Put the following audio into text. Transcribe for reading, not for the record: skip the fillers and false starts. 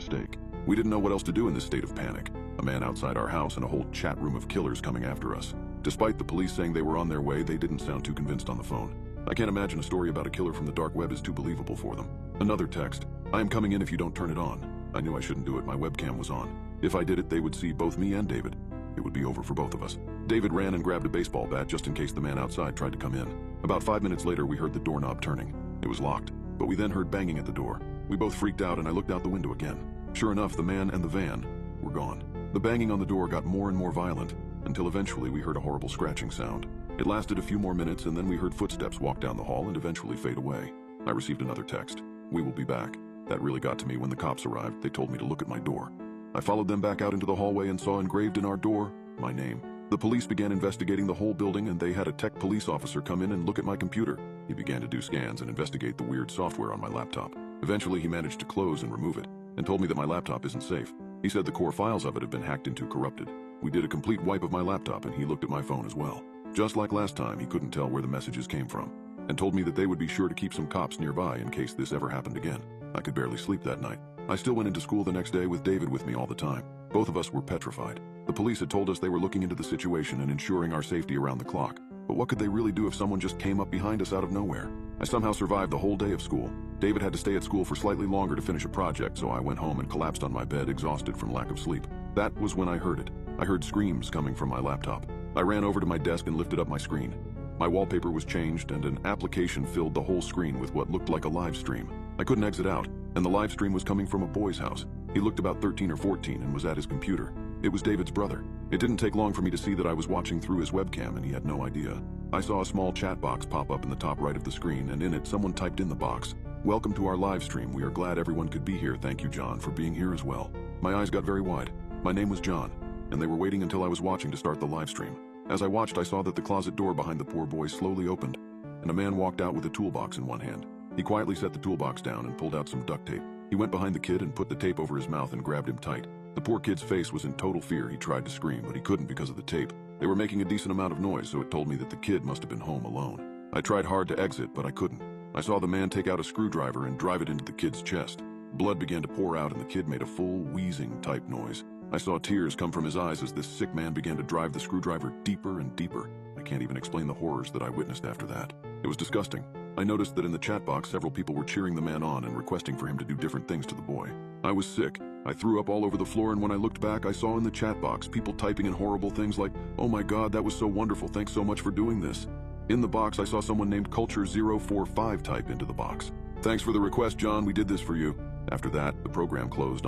mistake. We didn't know what else to do in this state of panic. A man outside our house and a whole chat room of killers coming after us. Despite the police saying they were on their way, they didn't sound too convinced on the phone. I can't imagine a story about a killer from the dark web is too believable for them. Another text. I am coming in if you don't turn it on. I knew I shouldn't do it. My webcam was on. If I did it, they would see both me and David. It would be over for both of us. David ran and grabbed a baseball bat just in case the man outside tried to come in. About 5 minutes later, we heard the doorknob turning. It was locked, but we then heard banging at the door. We both freaked out and I looked out the window again. Sure enough, the man and the van were gone. The banging on the door got more and more violent until eventually we heard a horrible scratching sound. It lasted a few more minutes and then we heard footsteps walk down the hall and eventually fade away. I received another text. We will be back. That really got to me when the cops arrived. They told me to look at my door. I followed them back out into the hallway and saw engraved in our door my name. The police began investigating the whole building and they had a tech police officer come in and look at my computer. He began to do scans and investigate the weird software on my laptop. Eventually he managed to close and remove it and told me that my laptop isn't safe. He said the core files of it have been hacked into corrupted. We did a complete wipe of my laptop and he looked at my phone as well. Just like last time, he couldn't tell where the messages came from and told me that they would be sure to keep some cops nearby in case this ever happened again. I could barely sleep that night. I still went into school the next day with David with me all the time. Both of us were petrified. The police had told us they were looking into the situation and ensuring our safety around the clock. But what could they really do if someone just came up behind us out of nowhere? I somehow survived the whole day of school. David had to stay at school for slightly longer to finish a project, so I went home and collapsed on my bed, exhausted from lack of sleep. That was when I heard it. I heard screams coming from my laptop. I ran over to my desk and lifted up my screen. My wallpaper was changed and an application filled the whole screen with what looked like a live stream. I couldn't exit out, and the live stream was coming from a boy's house. He looked about 13 or 14 and was at his computer. It was David's brother. It didn't take long for me to see that I was watching through his webcam and he had no idea. I saw a small chat box pop up in the top right of the screen and in it someone typed in the box, "Welcome to our live stream. We are glad everyone could be here. Thank you, John, for being here as well." My eyes got very wide. My name was John, and they were waiting until I was watching to start the live stream. As I watched, I saw that the closet door behind the poor boy slowly opened, and a man walked out with a toolbox in one hand. He quietly set the toolbox down and pulled out some duct tape. He went behind the kid and put the tape over his mouth and grabbed him tight. The poor kid's face was in total fear. He tried to scream, but he couldn't because of the tape. They were making a decent amount of noise, so it told me that the kid must have been home alone. I tried hard to exit, but I couldn't. I saw the man take out a screwdriver and drive it into the kid's chest. Blood began to pour out and the kid made a full wheezing type noise. I saw tears come from his eyes as this sick man began to drive the screwdriver deeper and deeper. I can't even explain the horrors that I witnessed after that. It was disgusting. I noticed that in the chat box several people were cheering the man on and requesting for him to do different things to the boy. I was sick. I threw up all over the floor, and when I looked back, I saw in the chat box people typing in horrible things like, "Oh my God, that was so wonderful, thanks so much for doing this." In the box, I saw someone named Culture045 type into the box, "Thanks for the request, John, we did this for you." After that, the program closed.